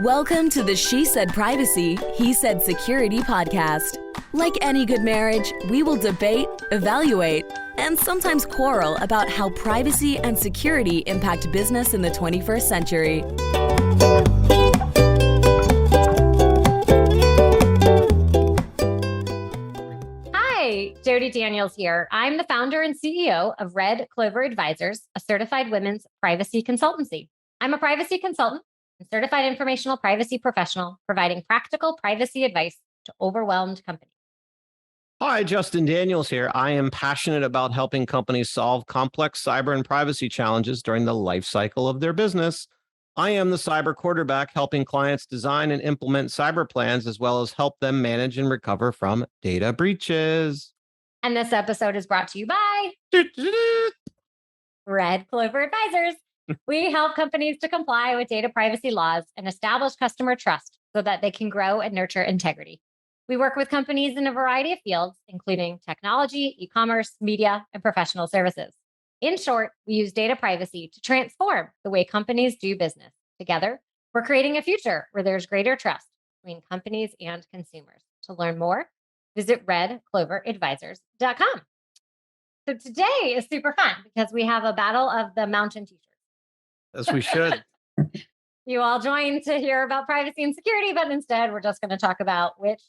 Welcome to the She Said Privacy, He Said Security podcast. Like any good marriage, we will debate, evaluate, and sometimes quarrel about how privacy and security impact business in the 21st century. Hi, Jody Daniels here. I'm the founder and CEO of Red Clover Advisors, a certified women's privacy consultancy. I'm a privacy consultant and certified informational privacy professional, providing practical privacy advice to overwhelmed companies. Hi, Justin Daniels here. I am passionate about helping companies solve complex cyber and privacy challenges during the life cycle of their business. I am the cyber quarterback, helping clients design and implement cyber plans, as well as help them manage and recover from data breaches. And this episode is brought to you by Red Clover Advisors. We help companies to comply with data privacy laws and establish customer trust so that they can grow and nurture integrity. We work with companies in a variety of fields, including technology, e-commerce, media, and professional services. In short, we use data privacy to transform the way companies do business. Together, we're creating a future where there's greater trust between companies and consumers. To learn more, visit redcloveradvisors.com. So today is super fun because we have a battle of the mountain t-shirts. As we should. You all joined to hear about privacy and security, but instead we're just going to talk about which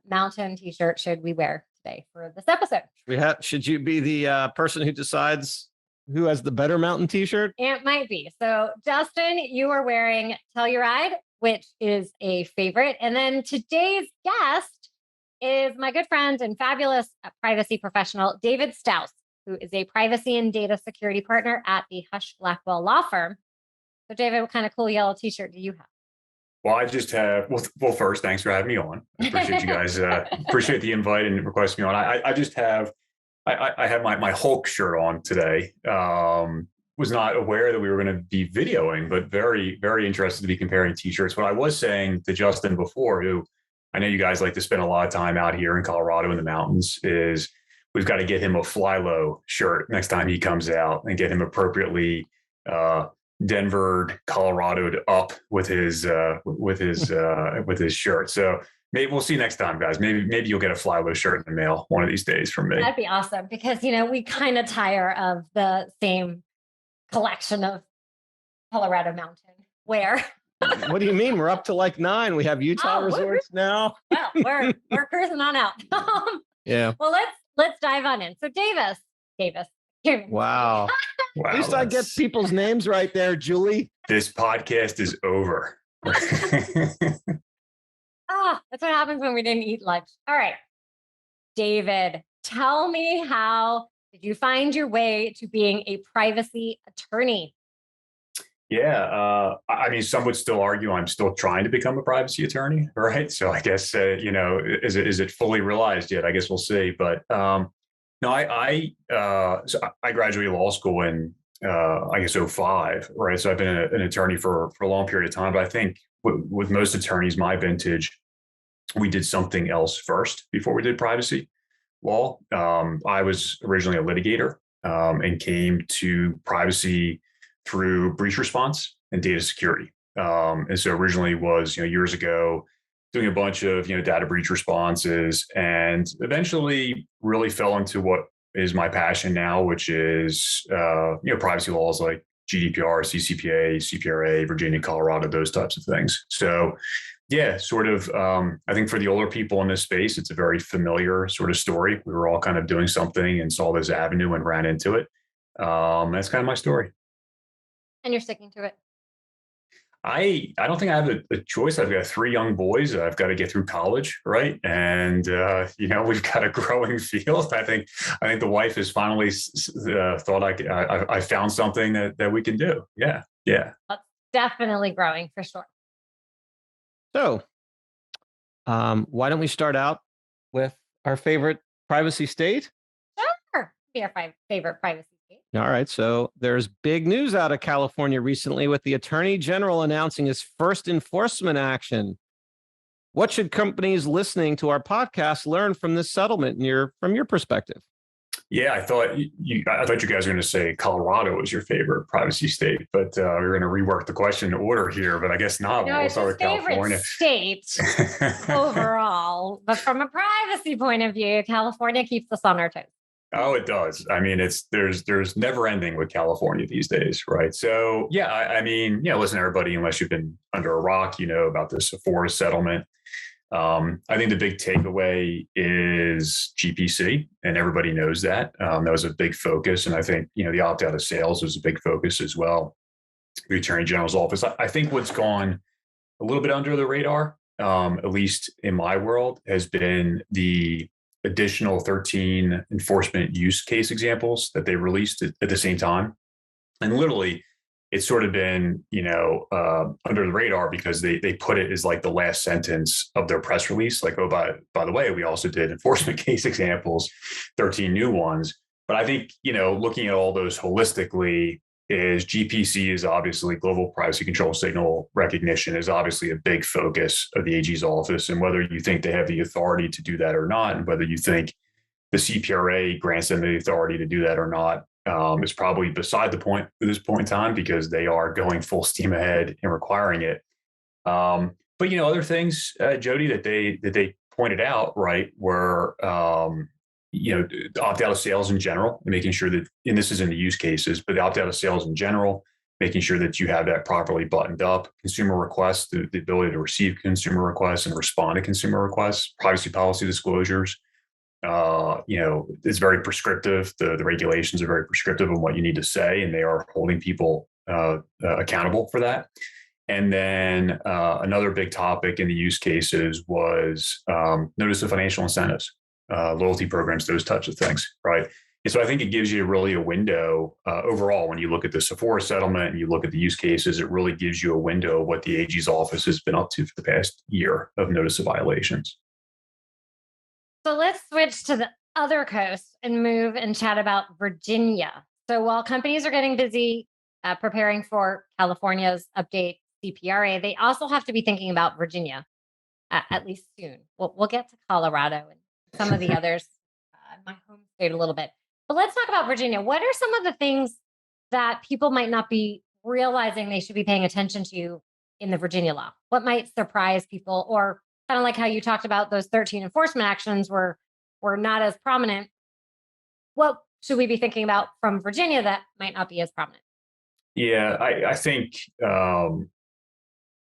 mountain t-shirt should we wear today for this episode. Should you be the person who decides who has the better mountain t-shirt? It might be. So Justin, you are wearing Telluride, which is a favorite. And then today's guest is my good friend and fabulous privacy professional, David Stauss, who is a privacy and data security partner at the Husch Blackwell law firm. So David, what kind of cool yellow t-shirt do you have? Well, I just have, well, first, thanks for having me on. I appreciate you guys. Appreciate the invite and requesting me on. I just have, I have my Hulk shirt on today. Was not aware that we were going to be videoing, but very, very interested to be comparing t-shirts. What I was saying to Justin before, who I know you guys like to spend a lot of time out here in Colorado in the mountains, is we've got to get him a Fly Low shirt next time he comes out and get him appropriately Denver, Colorado'd up with his shirt. So maybe we'll see next time, guys. Maybe you'll get a Fly Low shirt in the mail one of these days from me. That'd be awesome because we kind of tire of the same collection of Colorado mountain wear. What do you mean? We're up to like 9. We have Utah resorts now. Well, we're cruising on out. Yeah. Well, let's dive on in. So Davis. Wow. At least I get people's names right there, Julie. This podcast is over. That's what happens when we didn't eat lunch. All right. David, tell me, how did you find your way to being a privacy attorney? Yeah. I mean, some would still argue I'm still trying to become a privacy attorney, right? So I guess, is it fully realized yet? I guess we'll see. But no, so I graduated law school in, I guess, 2005, right? So I've been an attorney for a long period of time. But I think with most attorneys, my vintage, we did something else first before we did privacy law. I was originally a litigator and came to privacy through breach response and data security. And so originally was, years ago, doing a bunch of, data breach responses, and eventually really fell into what is my passion now, which is, privacy laws like GDPR, CCPA, CPRA, Virginia, Colorado, those types of things. So yeah, sort of, I think for the older people in this space, it's a very familiar sort of story. We were all kind of doing something and saw this avenue and ran into it. That's kind of my story. And you're sticking to it. I don't think I have a choice. I've got 3 young boys. I've got to get through college, right? And we've got a growing field. I think the wife has finally thought I found something that we can do. Yeah. That's definitely growing for sure. So, why don't we start out with our favorite privacy state? Sure, be our favorite privacy state. All right. So there's big news out of California recently with the Attorney General announcing his first enforcement action. What should companies listening to our podcast learn from this settlement from your perspective? Yeah, I thought you guys were going to say Colorado was your favorite privacy state, but we're going to rework the question order here. But I guess not. No, We'll it's start his with favorite California. state overall. But from a privacy point of view, California keeps us on our toes. Oh, it does. I mean, there's never ending with California these days, right? So yeah, I mean, listen, everybody, unless you've been under a rock, you know about the Sephora settlement. I think the big takeaway is GPC, and everybody knows that. That was a big focus, and I think the opt out of sales was a big focus as well. The Attorney General's office. I think what's gone a little bit under the radar, at least in my world, has been the additional 13 enforcement use case examples that they released at the same time. And literally, it's sort of been, under the radar because they put it as like the last sentence of their press release. Like, oh, by the way, we also did enforcement case examples, 13 new ones. But I think, looking at all those holistically, is GPC is obviously global privacy control signal recognition is obviously a big focus of the AG's office. And whether you think they have the authority to do that or not, and whether you think the CPRA grants them the authority to do that or not, is probably beside the point at this point in time because they are going full steam ahead and requiring it. But other things, Jody, that they pointed out, right, were opt out of sales in general, making sure that, and this is in the use cases, but opt out of sales in general, making sure that you have that properly buttoned up. Consumer requests, the ability to receive consumer requests and respond to consumer requests, privacy policy disclosures. It's very prescriptive. The regulations are very prescriptive on what you need to say, and they are holding people accountable for that. And then another big topic in the use cases was notice of financial incentives, loyalty programs, those types of things, right? And so I think it gives you really a window overall when you look at the Sephora settlement and you look at the use cases, it really gives you a window of what the AG's office has been up to for the past year of notice of violations. So let's switch to the other coast and move and chat about Virginia. So while companies are getting busy preparing for California's update CPRA, they also have to be thinking about Virginia, at least soon. We'll get to Colorado and some of the others, my home state a little bit. But let's talk about Virginia. What are some of the things that people might not be realizing they should be paying attention to in the Virginia law? What might surprise people, or kind of like how you talked about those 13 enforcement actions were not as prominent. What should we be thinking about from Virginia that might not be as prominent? Yeah, I think,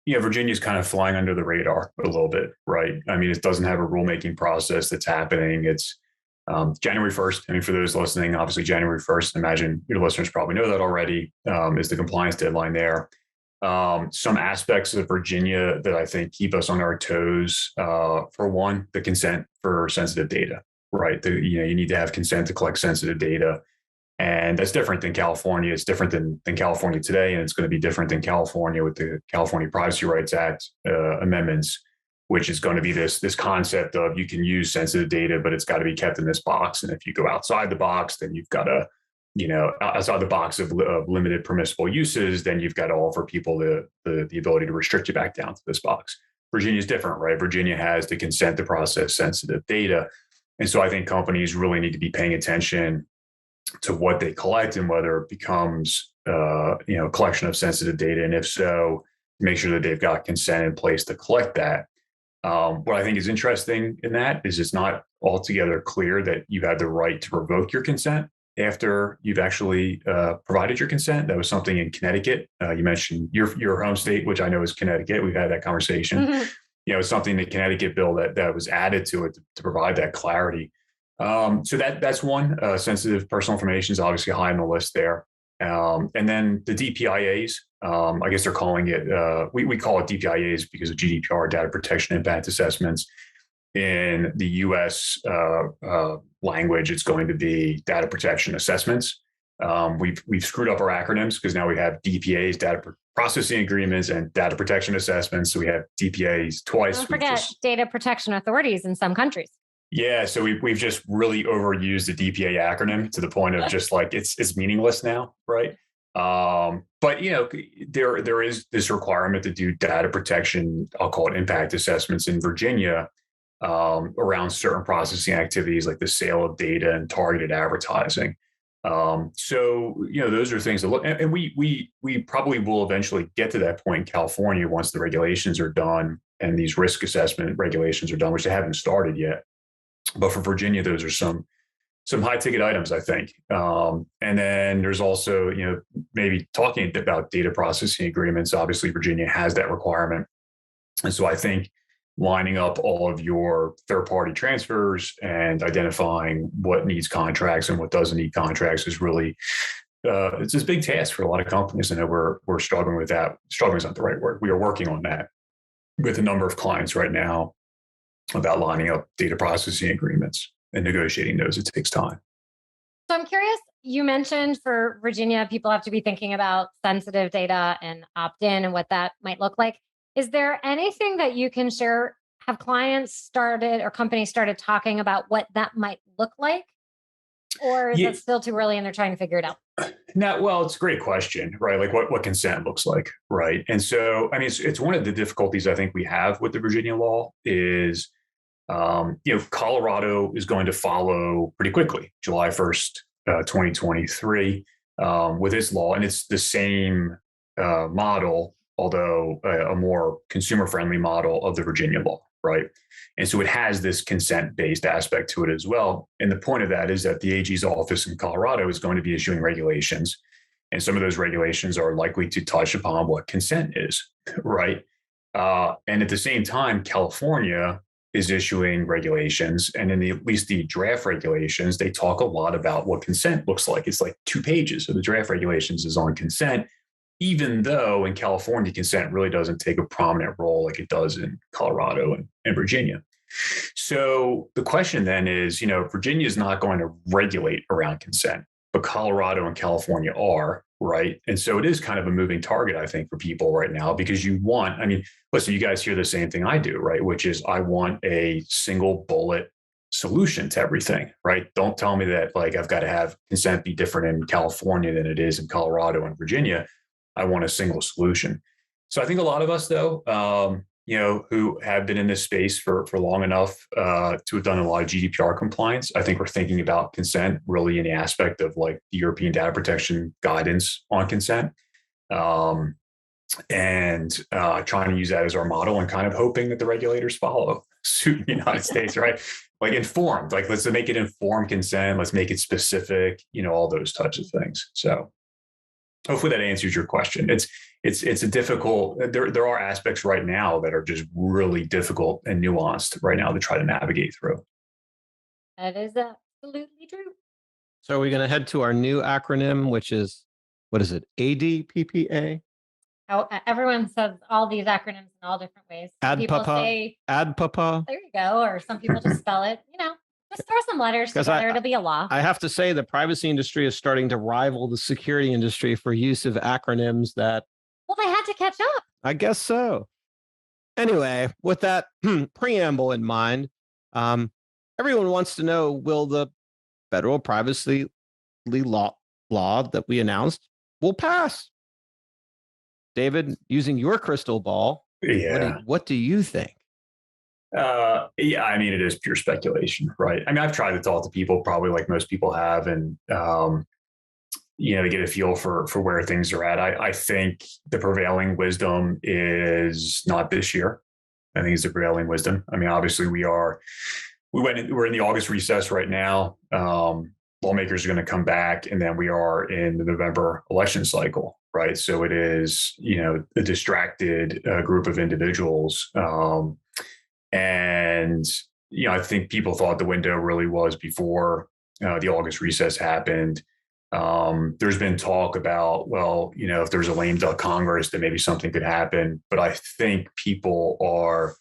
Virginia's kind of flying under the radar a little bit, right? I mean, it doesn't have a rulemaking process that's happening. It's January 1st. I mean, for those listening, obviously January 1st, imagine your listeners probably know that already, is the compliance deadline there. Some aspects of Virginia that I think keep us on our toes. For one, the consent for sensitive data, right? You need to have consent to collect sensitive data. And that's different than California. It's different than California today. And it's going to be different than California with the California Privacy Rights Act amendments, which is going to be this concept of you can use sensitive data, but it's got to be kept in this box. And if you go outside the box, then you've got to, outside the box of limited permissible uses, then you've got to offer people the ability to restrict you back down to this box. Virginia's different, right? Virginia has the consent to process sensitive data. And so I think companies really need to be paying attention to what they collect and whether it becomes a collection of sensitive data. And if so, make sure that they've got consent in place to collect that. What I think is interesting in that is it's not altogether clear that you have the right to revoke your consent after you've actually provided your consent. That was something in Connecticut. You mentioned your home state, which I know is Connecticut. We've had that conversation. Mm-hmm. It's something in the Connecticut bill that was added to it to provide that clarity. So that's one. Sensitive personal information is obviously high on the list there. And then the DPIAs, I guess they're calling it, we call it DPIAs because of GDPR, data protection impact assessments. In the US language, it's going to be data protection assessments. We've screwed up our acronyms because now we have DPAs, data processing agreements, and data protection assessments. So we have DPAs twice. Don't forget data protection authorities in some countries. Yeah, so we've just really overused the DPA acronym to the point of just like it's meaningless now, right? But there is this requirement to do data protection, I'll call it impact assessments in Virginia. around certain processing activities like the sale of data and targeted advertising. So, those are things to look at. And we probably will eventually get to that point in California once the regulations are done and these risk assessment regulations are done, which they haven't started yet. But for Virginia, those are some high ticket items, I think. And then there's also, maybe talking about data processing agreements. Obviously, Virginia has that requirement. And so I think lining up all of your third-party transfers and identifying what needs contracts and what doesn't need contracts is really, it's this big task for a lot of companies. I know we're struggling with that. Struggling is not the right word. We are working on that with a number of clients right now about lining up data processing agreements and negotiating those. It takes time. So I'm curious, you mentioned for Virginia, people have to be thinking about sensitive data and opt-in and what that might look like. Is there anything that you can share? Have clients started or companies started talking about what that might look like? Or is it still too early and they're trying to figure it out? No, well, it's a great question, right? Like what consent looks like, right? And so, I mean, it's one of the difficulties I think we have with the Virginia law is, Colorado is going to follow pretty quickly, July 1st, 2023, with its law. And it's the same model, although a more consumer-friendly model of the Virginia law, right? And so it has this consent-based aspect to it as well. And the point of that is that the AG's office in Colorado is going to be issuing regulations. And some of those regulations are likely to touch upon what consent is, right? And at the same time, California is issuing regulations. And in at least the draft regulations, they talk a lot about what consent looks like. It's like 2 pages of the draft regulations is on consent, even though in California, consent really doesn't take a prominent role like it does in Colorado and Virginia. So the question then is, Virginia is not going to regulate around consent, but Colorado and California are, right? And so it is kind of a moving target, I think, for people right now, because listen, you guys hear the same thing I do, right? Which is I want a single bullet solution to everything, right? Don't tell me that like I've got to have consent be different in California than it is in Colorado and Virginia. I want a single solution. So I think a lot of us, though, who have been in this space for long enough to have done a lot of GDPR compliance, I think we're thinking about consent really in the aspect of like the European data protection guidance on consent, and trying to use that as our model and kind of hoping that the regulators follow suit in the United States, right? Like informed, like let's make it informed consent, let's make it specific, all those types of things. So hopefully that answers your question. It's a difficult, there are aspects right now that are just really difficult and nuanced right now to try to navigate through. That is absolutely true. So are we going to head to our new acronym, which is, what is it? ADPPA? Oh, everyone says all these acronyms in all different ways. ADPPA? ADPPA? There you go. Or some people just spell it, just throw some letters together. It'll be a law. I have to say the privacy industry is starting to rival the security industry for use of acronyms that... Well, they had to catch up. I guess so. Anyway, with that preamble in mind, everyone wants to know, will the federal privacy law that we announced will pass? David, using your crystal ball, what do you think? It is pure speculation, right? I've tried to talk to people probably like most people have, and, to get a feel for where things are at. I think the prevailing wisdom is not this year. I think it's the prevailing wisdom. Obviously we're in the August recess right now. Lawmakers are going to come back, and then we are in the November election cycle, right? So it is, a distracted group of individuals. And, I think people thought the window really was before the August recess happened. There's been talk about, if there's a lame duck Congress, then maybe something could happen. But I think people are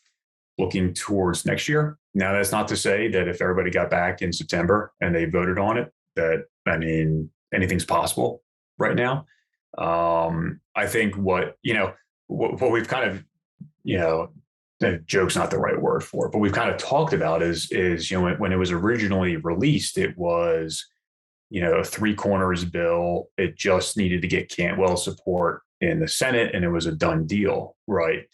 looking towards next year. Now, that's not to say that if everybody got back in September and they voted on it, that, anything's possible right now. I think what we've kind of, joke's not the right word for it, but we've kind of talked about is when it was originally released, it was, a 3 corners bill. It just needed to get Cantwell support in the Senate, and it was a done deal, right?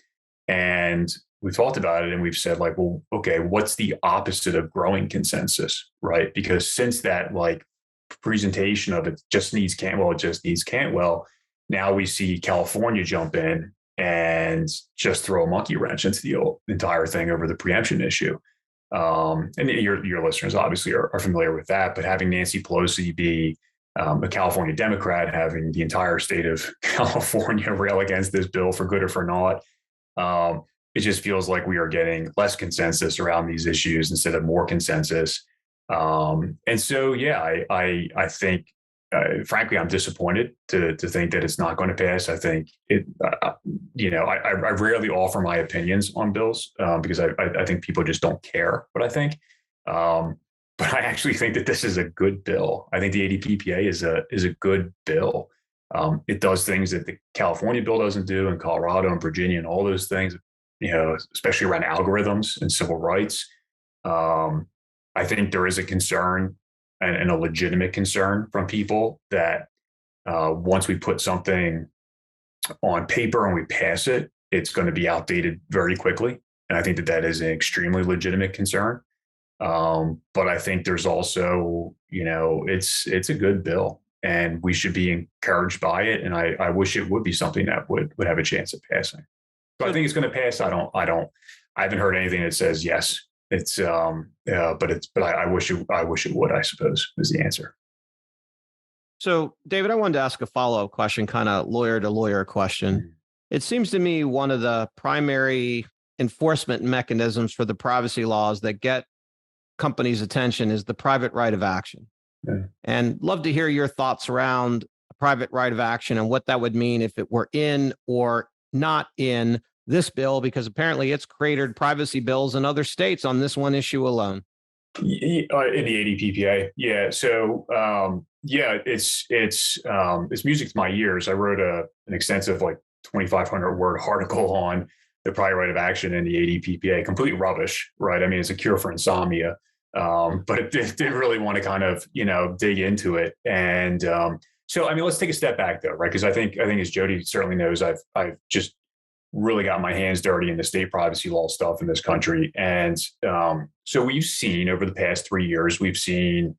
And we've talked about it and we've said like, well, okay, what's the opposite of growing consensus, right? Because since that like presentation of it just needs Cantwell, it just needs Cantwell, now we see California jump in and just throw a monkey wrench into the entire thing over the preemption issue. And your listeners obviously are familiar with that, but having Nancy Pelosi be a California Democrat, having the entire state of California rail against this bill for good or for naught, it just feels like we are getting less consensus around these issues instead of more consensus. And so, yeah, I think, frankly, I'm disappointed to think that it's not going to pass. I think I rarely offer my opinions on bills because I think people just don't care what I think. But I actually think that this is a good bill. I think the ADPPA is a good bill. It does things that the California bill doesn't do, and Colorado and Virginia and all those things, especially around algorithms and civil rights. I think there is a concern and a legitimate concern from people that once we put something on paper and we pass it, it's going to be outdated very quickly. And I think that is an extremely legitimate concern. But I think there's also, it's a good bill and we should be encouraged by it. And I wish it would be something that would have a chance of passing. So I think it's going to pass. I haven't heard anything that says yes. But I wish it would, I suppose, is the answer. So, David, I wanted to ask a follow-up question, kind of lawyer to lawyer question. Mm-hmm. It seems to me one of the primary enforcement mechanisms for the privacy laws that get companies' attention is the private right of action. Yeah. And love to hear your thoughts around a private right of action and what that would mean if it were in or not in this bill, because apparently it's created privacy bills in other states on this one issue alone. In the ADPPA, yeah. So it's music to my ears. I wrote an extensive 2,500 word article on the private right of action in the ADPPA. Complete rubbish, right? I mean, it's a cure for insomnia, but it did really want to kind of dig into it. And so I mean, let's take a step back though, right? Because I think as Jody certainly knows, I've just really got my hands dirty in the state privacy law stuff in this country. And so we've seen over the past 3 years, we've seen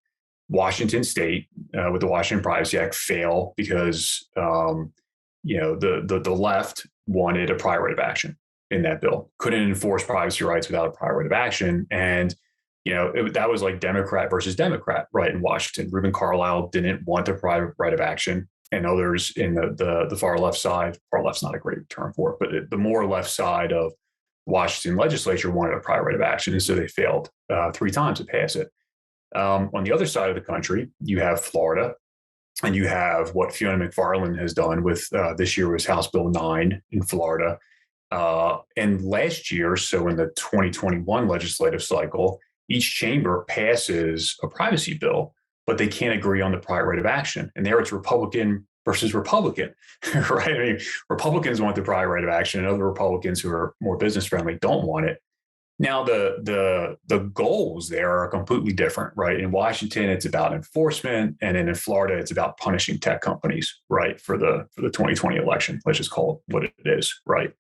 Washington State with the Washington Privacy Act fail because, the left wanted a prior right of action in that bill, couldn't enforce privacy rights without a prior right of action. And, that was like Democrat versus Democrat, right, in Washington. Reuben Carlyle didn't want the private right of action. And others in the far left side, far left's not a great term for it, but the more left side of Washington legislature wanted a prior right of action. And so they failed 3 times to pass it. On the other side of the country, you have Florida, and you have what Fiona McFarland has done with this year was House Bill 9 in Florida. And last year, so in the 2021 legislative cycle, each chamber passes a privacy bill, but they can't agree on the prior right of action. And there it's Republican versus Republican, right? I mean, Republicans want the prior right of action and other Republicans who are more business friendly don't want it. Now, the goals there are completely different, right? In Washington, it's about enforcement. And then in Florida, it's about punishing tech companies, right? For the 2020 election, let's just call it what it is, right?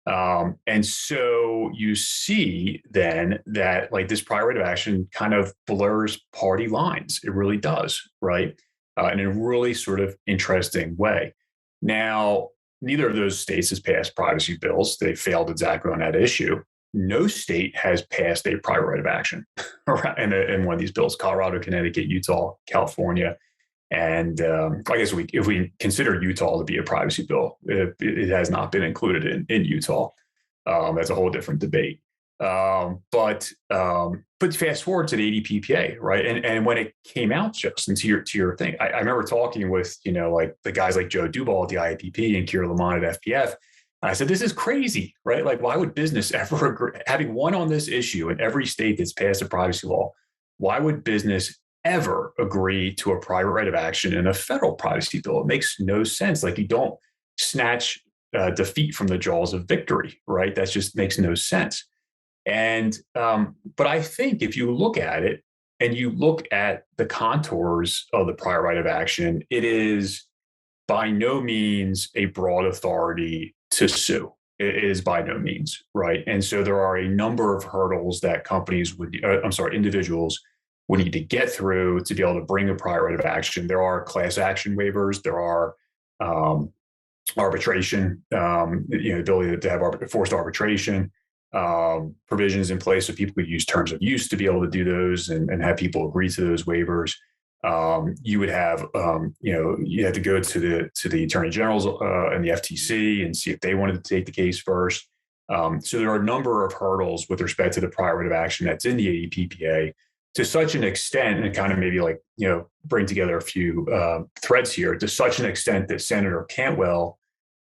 And so you see then that this prior right of action kind of blurs party lines. It really does, right? In a really sort of interesting way. Now, neither of those states has passed privacy bills. They failed exactly on that issue. No state has passed a prior right of action in one of these bills. Colorado, Connecticut, Utah, California. And I guess if we consider Utah to be a privacy bill, it has not been included in Utah. That's a whole different debate. But fast forward to the ADPPA, right? And when it came out, Justin, to your thing, I remember talking with the guys like Joe Dubal at the IAPP and Kira Lamont at FPF. And I said, this is crazy, right? Why would business ever agree, having won on this issue in every state that's passed a privacy law? Why would business ever agree to a private right of action in a federal privacy bill? It makes no sense. You don't snatch defeat from the jaws of victory, right? That just makes no sense. And but I think if you look at it and you look at the contours of the prior right of action, it is by no means a broad authority to sue, It is by no means, right? And so there are a number of hurdles that individuals would need to get through to be able to bring a prior right of action. There are class action waivers. There are arbitration, ability to have forced arbitration provisions in place so people could use terms of use to be able to do those and have people agree to those waivers. You would have, you have to go to the attorney generals and the FTC and see if they wanted to take the case first. So there are a number of hurdles with respect to the prior right of action that's in the ADPPA to such an extent, and kind of maybe bring together a few threads here, to such an extent that Senator Cantwell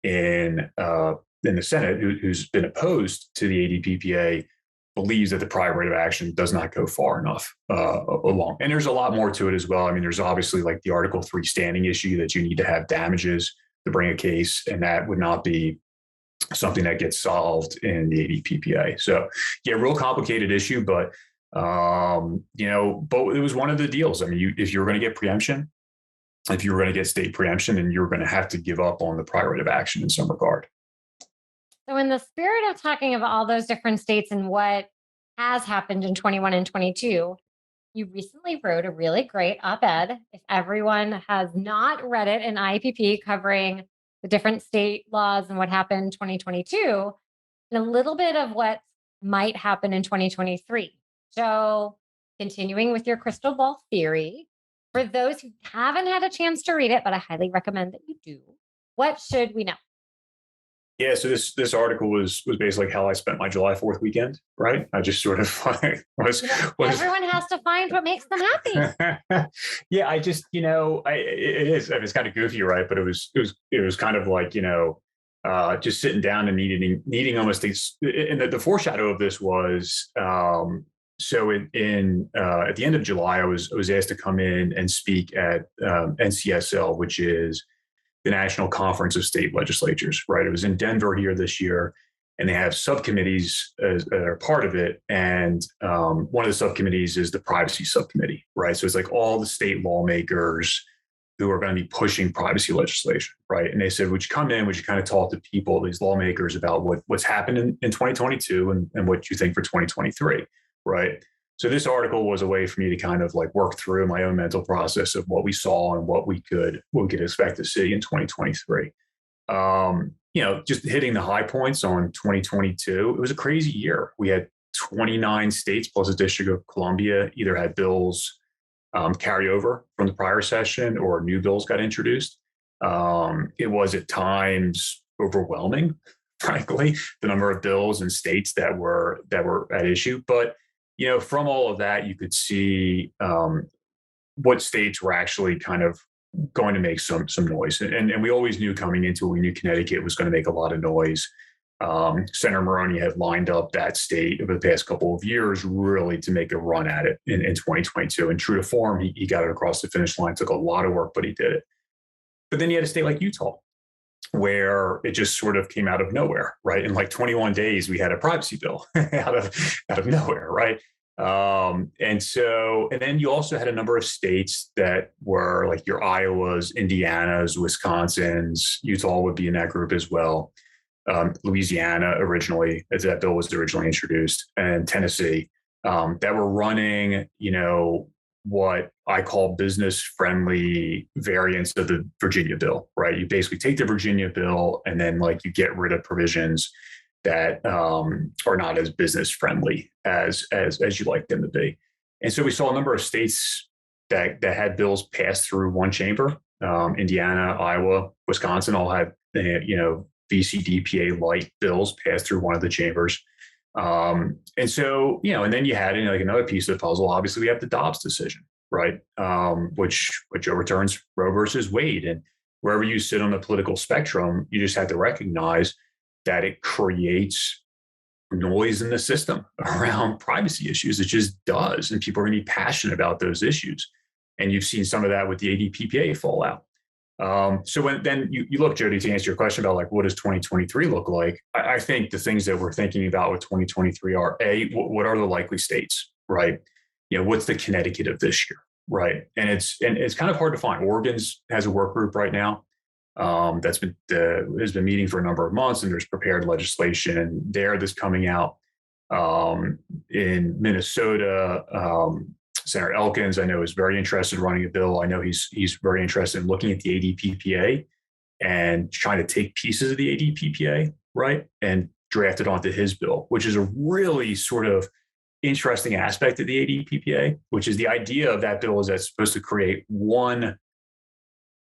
in the Senate, who's been opposed to the ADPPA, believes that the prior right of action does not go far enough along. And there's a lot more to it as well. I mean, there's obviously the Article 3 standing issue that you need to have damages to bring a case, and that would not be something that gets solved in the ADPPA. So yeah, real complicated issue, but it was one of the deals. I mean, if you were going to get preemption, if you were going to get state preemption, then you're going to have to give up on the prior right of action in some regard. So in the spirit of talking about all those different states and what has happened in 21 and 22, you recently wrote a really great op-ed. If everyone has not read it, an IPP covering the different state laws and what happened in 2022, and a little bit of what might happen in 2023. So continuing with your crystal ball theory, for those who haven't had a chance to read it, but I highly recommend that you do, what should we know? Yeah, so this article was basically how I spent my July 4th weekend, right? I just sort of was everyone has to find what makes them happy. Yeah, I just, it is, I mean, it's kind of goofy, right? But it was kind of like, just sitting down and needing almost these, and the foreshadow of this was, so at the end of July, I was asked to come in and speak at NCSL, which is the National Conference of State Legislatures, right? It was in Denver here this year, and they have subcommittees that are part of it. And one of the subcommittees is the privacy subcommittee, right? So it's like all the state lawmakers who are going to be pushing privacy legislation, right? And they said, would you come in, would you kind of talk to people, these lawmakers, about what's happened in 2022 and what you think for 2023, right? So this article was a way for me to kind of work through my own mental process of what we saw and what we could expect to see in 2023. Just hitting the high points on 2022, it was a crazy year. We had 29 states plus the District of Columbia either had bills carry over from the prior session or new bills got introduced. It was at times overwhelming, frankly, the number of bills and states that were at issue. But from all of that, you could see what states were actually kind of going to make some noise. And we always knew coming into it, we knew Connecticut was going to make a lot of noise. Senator Maroney had lined up that state over the past couple of years really to make a run at it in 2022. And true to form, he got it across the finish line. It took a lot of work, but he did it. But then you had a state like Utah, where it just sort of came out of nowhere, right? In 21 days, we had a privacy bill out of nowhere, right? And then you also had a number of states that were like your Iowas, Indianas, Wisconsins, Utah would be in that group as well. Louisiana originally, as that bill was originally introduced, and Tennessee, that were running, what I call business-friendly variants of the Virginia bill, right? You basically take the Virginia bill and then you get rid of provisions that are not as business-friendly as you like them to be. And so we saw a number of states that had bills passed through one chamber. Indiana, Iowa, Wisconsin all had, VCDPA light bills passed through one of the chambers. And so, and then you had another piece of the puzzle. Obviously, we have the Dobbs decision, right? Which overturns Roe versus Wade. And wherever you sit on the political spectrum, you just have to recognize that it creates noise in the system around privacy issues. It just does. And people are going to be passionate about those issues. And you've seen some of that with the ADPPA fallout. So when then you look, Jody, to answer your question about what does 2023 look like? I think the things that we're thinking about with 2023 are what are the likely states, right? What's the Connecticut of this year, right? And it's kind of hard to find. Oregon has a work group right now. has been meeting for a number of months, and there's prepared legislation there that's coming out. In Minnesota, Senator Elkins, I know, is very interested in running a bill. I know he's very interested in looking at the ADPPA and trying to take pieces of the ADPPA, right, and draft it onto his bill, which is a really sort of interesting aspect of the ADPPA, which is the idea of that bill is that it's supposed to create one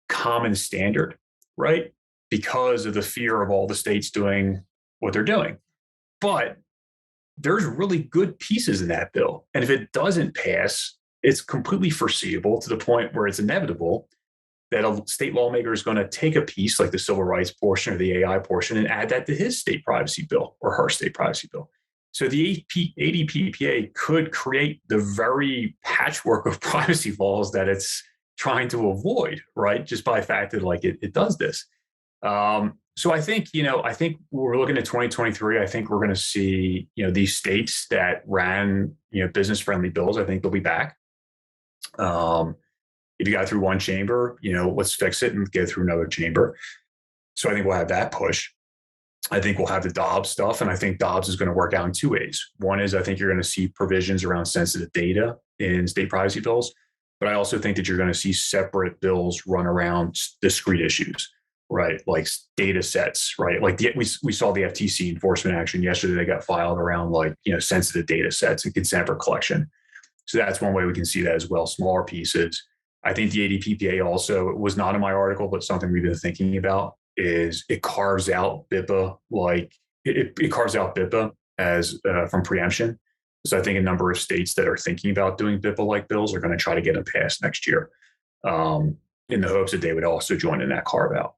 common standard, right, because of the fear of all the states doing what they're doing. But there's really good pieces in that bill. And if it doesn't pass, it's completely foreseeable to the point where it's inevitable that a state lawmaker is going to take a piece like the civil rights portion or the AI portion and add that to his state privacy bill or her state privacy bill. So the ADPPA could create the very patchwork of privacy laws that it's trying to avoid, right? Just by the fact that like it does this. So I think we're looking at 2023. I think we're going to see, these states that ran, business friendly bills, I think they'll be back. If you got through one chamber, let's fix it and get through another chamber. So I think we'll have that push. I think we'll have the Dobbs stuff. And I think Dobbs is going to work out in two ways. One is I think you're going to see provisions around sensitive data in state privacy bills. But I also think that you're going to see separate bills run around discrete issues, right? Like data sets, right? Like we saw the FTC enforcement action yesterday. They got filed around sensitive data sets and consent for collection. So that's one way we can see that as well, smaller pieces. I think the ADPPA also was not in my article, but something we've been thinking about is it carves out BIPA, it carves out BIPA as from preemption. So I think a number of states that are thinking about doing BIPA-like bills are going to try to get them passed next year in the hopes that they would also join in that carve out.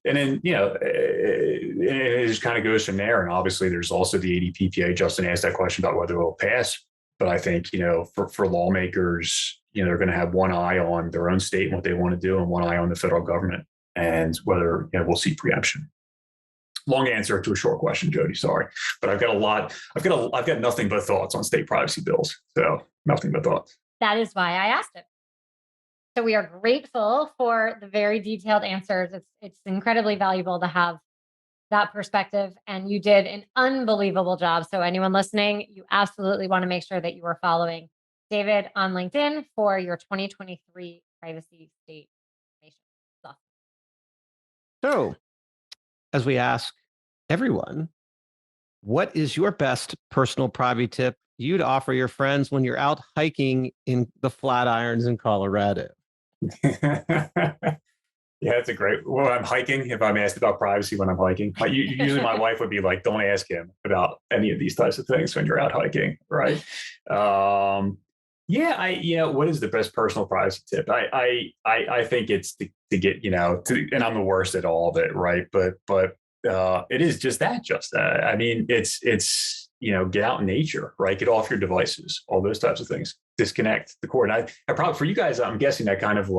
And then, it just kind of goes from there. And obviously there's also the ADPPA. Justin asked that question about whether it will pass. But I think, for lawmakers, they're going to have one eye on their own state and what they want to do and one eye on the federal government and whether we'll see preemption. Long answer to a short question, Jody. Sorry, but I've got nothing but thoughts on state privacy bills. So nothing but thoughts. That is why I asked it. So we are grateful for the very detailed answers. It's incredibly valuable to have that perspective, and you did an unbelievable job. So anyone listening, you absolutely want to make sure that you are following David on LinkedIn for your 2023 privacy state information. So, as we ask everyone, what is your best personal privacy tip you'd offer your friends when you're out hiking in the Flatirons in Colorado? Yeah, it's a great. Well, I'm hiking. If I'm asked about privacy when I'm hiking, usually my wife would be like, "Don't ask him about any of these types of things when you're out hiking." Right? Yeah. What is the best personal privacy tip? I think it's to get and I'm the worst at all of it, right? But it is just that. I mean, it's get out in nature, right? Get off your devices, all those types of things. Disconnect the cord. I probably for you guys, I'm guessing that kind of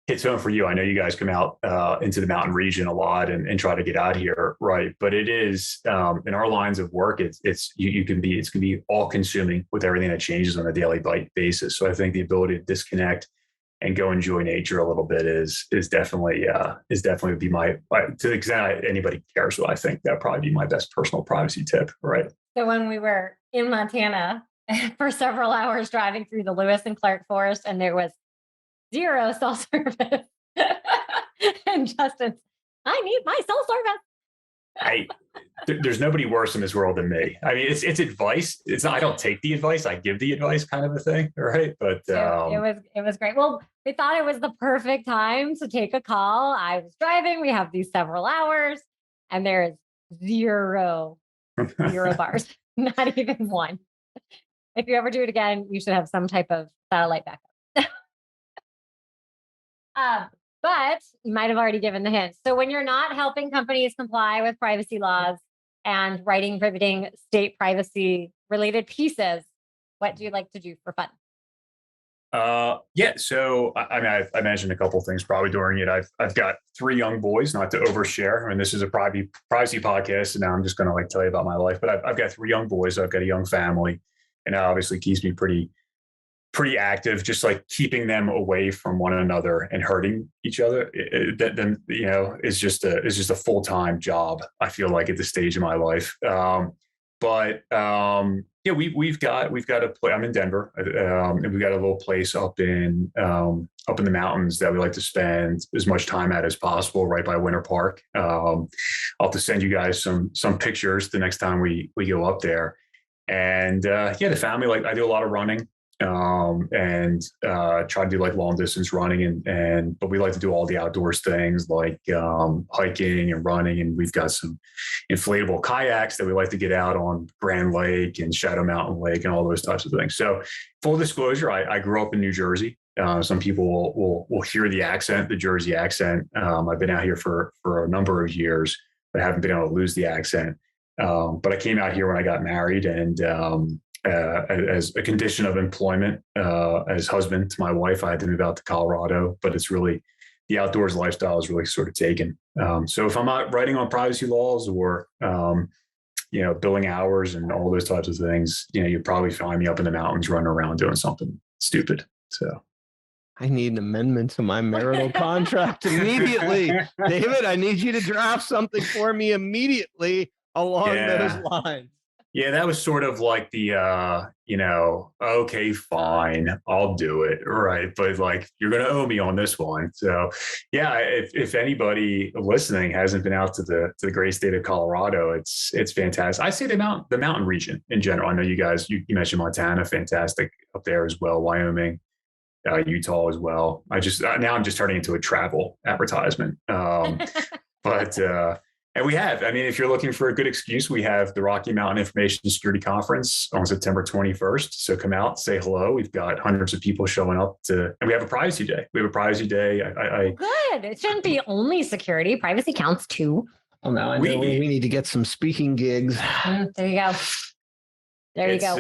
hits home for you. I know you guys come out into the mountain region a lot and try to get out here, right? But it is in our lines of work, it's can be all consuming with everything that changes on a daily basis. So I think the ability to disconnect and go enjoy nature a little bit is definitely would be my, to the extent anybody cares what I think, that'd probably be my best personal privacy tip, right? So when we were in Montana for several hours driving through the Lewis and Clark forest, and there was 0 cell service. And Justin's, I need my cell service. There's nobody worse in this world than me. I mean, it's advice. It's not, I don't take the advice. I give the advice kind of a thing. Right. But it was great. Well, we thought it was the perfect time to take a call. I was driving. We have these several hours and there is 0 bars, not even one. If you ever do it again, you should have some type of satellite backup. But you might have already given the hint. So when you're not helping companies comply with privacy laws and writing, riveting state privacy related pieces, what do you like to do for fun? So I mentioned a couple of things probably during it. I've got 3 young boys, not to overshare. I mean, this is a privacy podcast, and now I'm just going to tell you about my life. But I've got 3 young boys. So I've got a young family, and that obviously keeps me pretty pretty active, just like keeping them away from one another and hurting each other. That then, is just a full-time job. I feel like at this stage of my life. Yeah, we've got a place. I'm in Denver, and we've got a little place up in the mountains that we like to spend as much time at as possible, right by Winter Park. I'll have to send you guys some pictures the next time we go up there. And the family, like, I do a lot of running, and try to do like long distance running, but we like to do all the outdoors things like hiking and running, and we've got some inflatable kayaks that we like to get out on Grand Lake and Shadow Mountain Lake and all those types of things. So full disclosure, I grew up in New Jersey. Some people will hear the accent, the Jersey accent. I've been out here for a number of years, but haven't been able to lose the accent. But I came out here when I got married, and as a condition of employment, as husband to my wife, I had to move out to Colorado. But it's really, the outdoors lifestyle is really sort of taken. So if I'm not writing on privacy laws or billing hours and all those types of things, you'd probably find me up in the mountains running around doing something stupid. So I need an amendment to my marital contract immediately. David, I need you to draft something for me immediately along those lines. Yeah, that was sort of like the, okay, fine, I'll do it. Right. But like, you're going to owe me on this one. So yeah, if anybody listening hasn't been out to the great state of Colorado, it's fantastic. I say the mountain region in general. I know you guys, you mentioned Montana, fantastic up there as well. Wyoming, Utah as well. Now I'm just turning into a travel advertisement. And we have, if you're looking for a good excuse, we have the Rocky Mountain Information Security Conference on September 21st. So come out, say hello. We've got hundreds of people showing up and we have a privacy day. Good. It shouldn't be only security. Privacy counts too. Oh, no, I know we need to get some speaking gigs. There you go. There you go.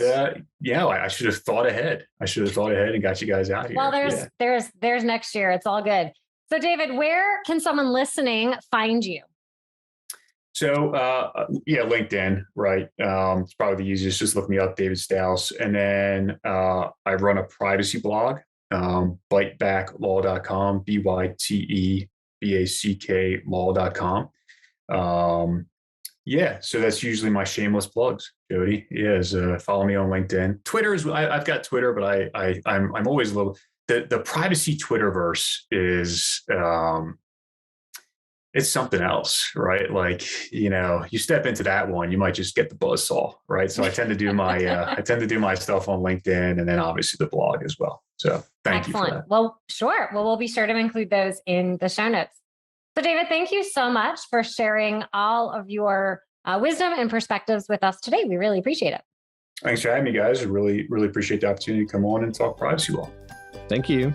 I should have thought ahead. And got you guys out here. Well, there's next year. It's all good. So David, where can someone listening find you? So, LinkedIn, right? It's probably the easiest. Just look me up, David Stauss. And then I run a privacy blog, byteback.law.com, BYTEBACK law.com. So that's usually my shameless plugs, Jody. Follow me on LinkedIn. Twitter is, I've got Twitter, but I'm always a little, the privacy Twitterverse is, it's something else, right? Like, you step into that one, you might just get the buzzsaw, right? So I tend to do my stuff on LinkedIn, and then obviously the blog as well. So thank you for that. Well, sure. Well, we'll be sure to include those in the show notes. So David, thank you so much for sharing all of your wisdom and perspectives with us today. We really appreciate it. Thanks for having me, guys. I really, really appreciate the opportunity to come on and talk privacy law. Thank you.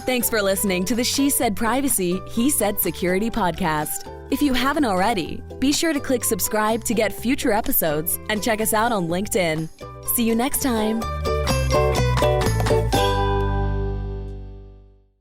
Thanks for listening to the She Said Privacy, He Said Security podcast. If you haven't already, be sure to click subscribe to get future episodes and check us out on LinkedIn. See you next time.